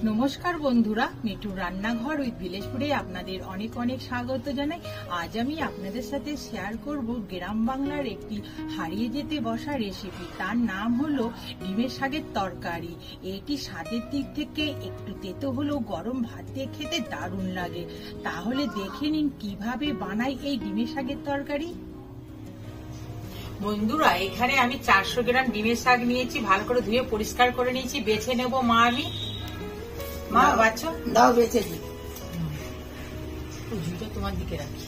নমস্কার বন্ধুরা, মিঠুর রান্নাঘর উইথ ভিলেজপুরে আপনাদের অনেক অনেক স্বাগত জানাই। আজ আমি আপনাদের সাথে শেয়ার করব গ্রাম বাংলার একটি হারিয়ে যেতে বসা রেসিপি। তার নাম হলো ডিমের শাকের তরকারি। এটি স্বাদের দিক থেকে একটু তেতো হলেও গরম ভাত দিয়ে খেতে দারুণ লাগে। তাহলে দেখে নিন কিভাবে বানাই এই ডিমের শাকের তরকারি। বন্ধুরা, এখানে আমি 400 গ্রাম ডিমের শাক নিয়েছি, ভালো করে ধুয়ে পরিষ্কার করে নিয়েছি। বেছে নেব মা, আমি মা বাচ্চা দাও বেছে দি। ঝুঁটা তোমার দিকে রাখি।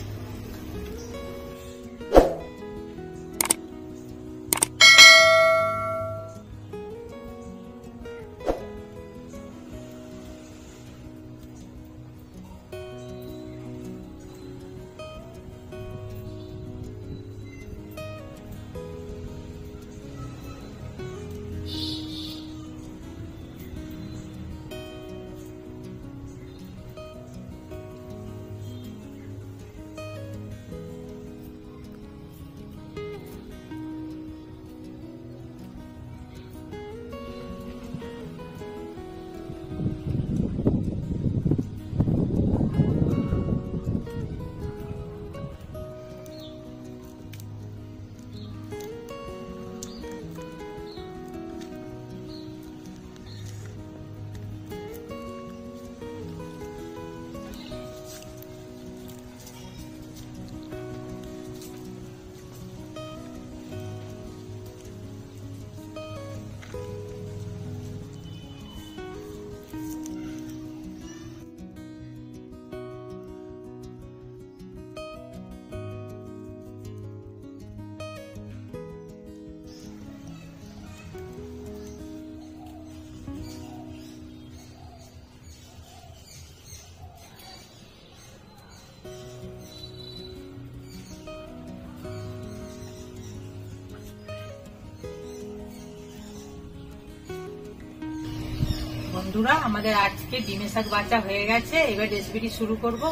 বন্ধুরা, আমাদের আজকে ডিমের শাক বাছা হয়ে গেছে। এবার রেসিপিটি শুরু করব।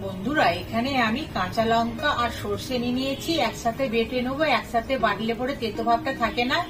বন্ধুরা, এখানে আমি কাঁচা লঙ্কা আর সর্ষে নিয়েছি, একসাথে বেটে নেবো। একসাথে বাটলে পরে তেতো ভাবটা থাকে না।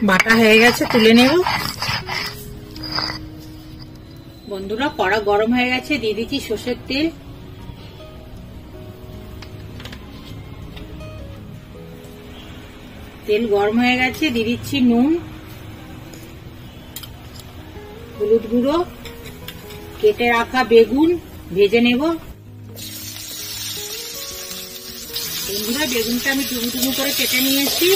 বাটা হয়ে গেছে, তুলে নেব। বন্ধুরা, কড়া গরম হয়ে গেছে, দিয়ে দিচ্ছি সর্ষের তেল। তেল গরম হয়ে গেছে, দিয়ে দিচ্ছি নুন, হলুদ গুঁড়ো, কেটে রাখা বেগুন ভেজে নেব। বন্ধুরা, বেগুনটা আমি টুকরো টুকরো করে কেটে নিয়েছি।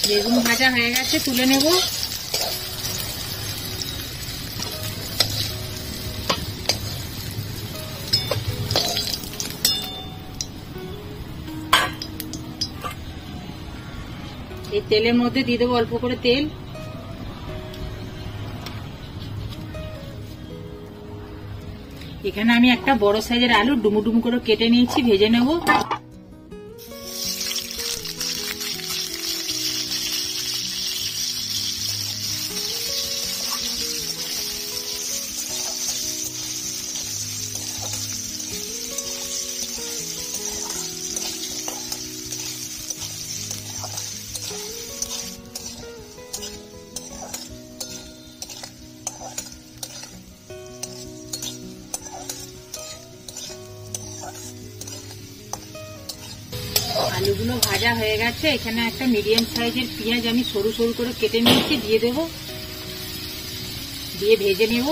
বেগুন ভাজা হয়ে গেছে, তুলে নেব। এই তেলের মধ্যে দিয়ে দেবো অল্প করে তেল। এখানে আমি একটা বড় সাইজের আলু ডুমু ডুমু করে কেটে নিয়েছি, ভেজে নেব। আলুগুলো ভাজা হয়ে গেছে। এখানে একটা মিডিয়াম সাইজের পেঁয়াজ আমি সরু সরু করে কেটে নিয়েছি, দিয়ে দেব, দিয়ে ভেজে নেব।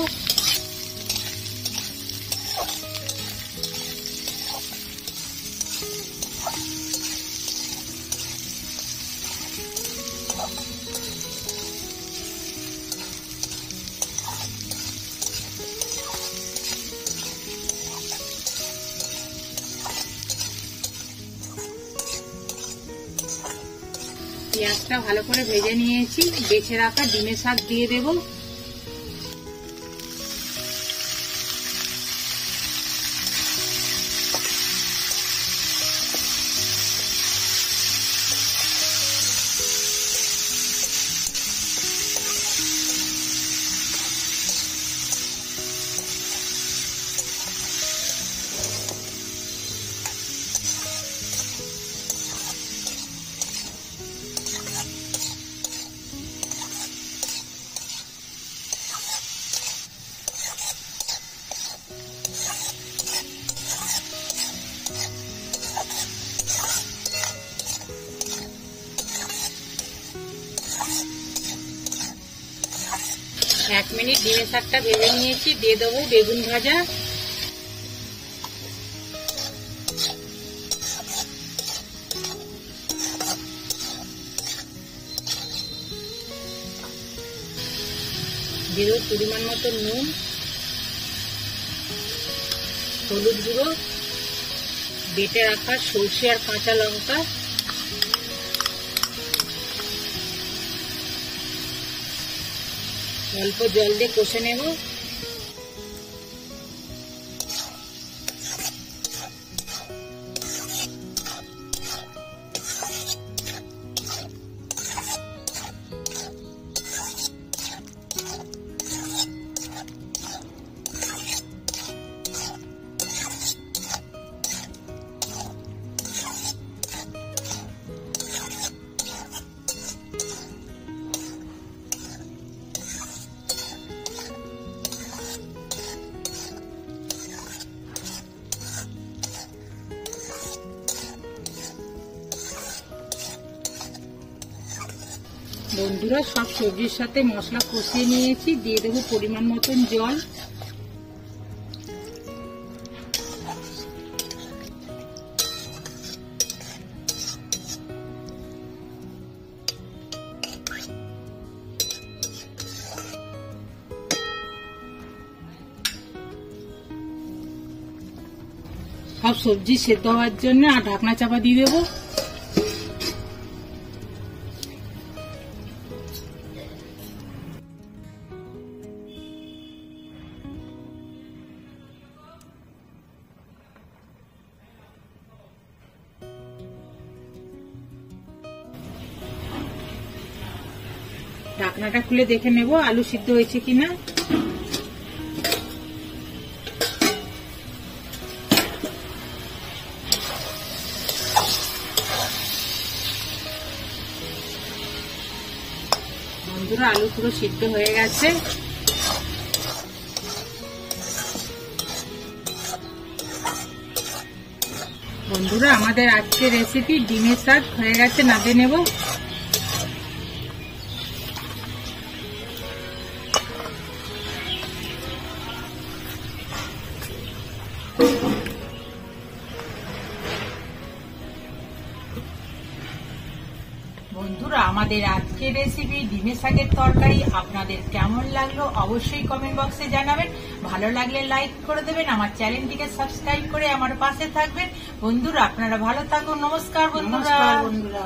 পেঁয়াজটা ভালো করে ভেজে নিয়েছি, বেছে রাখা ডিমের শাক দিয়ে দেব। এক মিনিট ডিমের শাকটা ভেজে নিয়েছি, দিয়ে দেবো বেগুন ভাজা। দিয়ে দেবো পরিমাণ মতো নুন, হলুদ গুঁড়ো, বেটে রাখা সরষে আর কাঁচা লঙ্কা, অল্প জল দিয়ে কষে নেব। বন্ধুরা, সব সবজির সাথে মশলা কষিয়ে নিয়েছি, দিয়ে দেবো পরিমাণ মতন জল। সব সবজি সেদ্ধ হওয়ার জন্য আর ঢাকনা চাপা দিয়ে দেবো। ঢাকনাটা খুলে দেখে নেব আলু সিদ্ধ হয়েছে কিনা। বন্ধুরা, আলু পুরো সিদ্ধ হয়ে গেছে। বন্ধুরা, আমাদের আজকের রেসিপি ডিমের শাক হয়ে গেছে, নামিয়ে নেব। বন্ধুরা, আমাদের আজকের রেসিপি ডিমের শাকের তরকারি আপনাদের কেমন লাগলো অবশ্যই কমেন্ট বক্সে জানাবেন। ভালো লাগলে লাইক করে দেবেন, আমার চ্যানেলটিকে সাবস্ক্রাইব করে আমার পাশে থাকবেন। বন্ধুরা, আপনারা ভালো থাকুন। নমস্কার বন্ধুরা।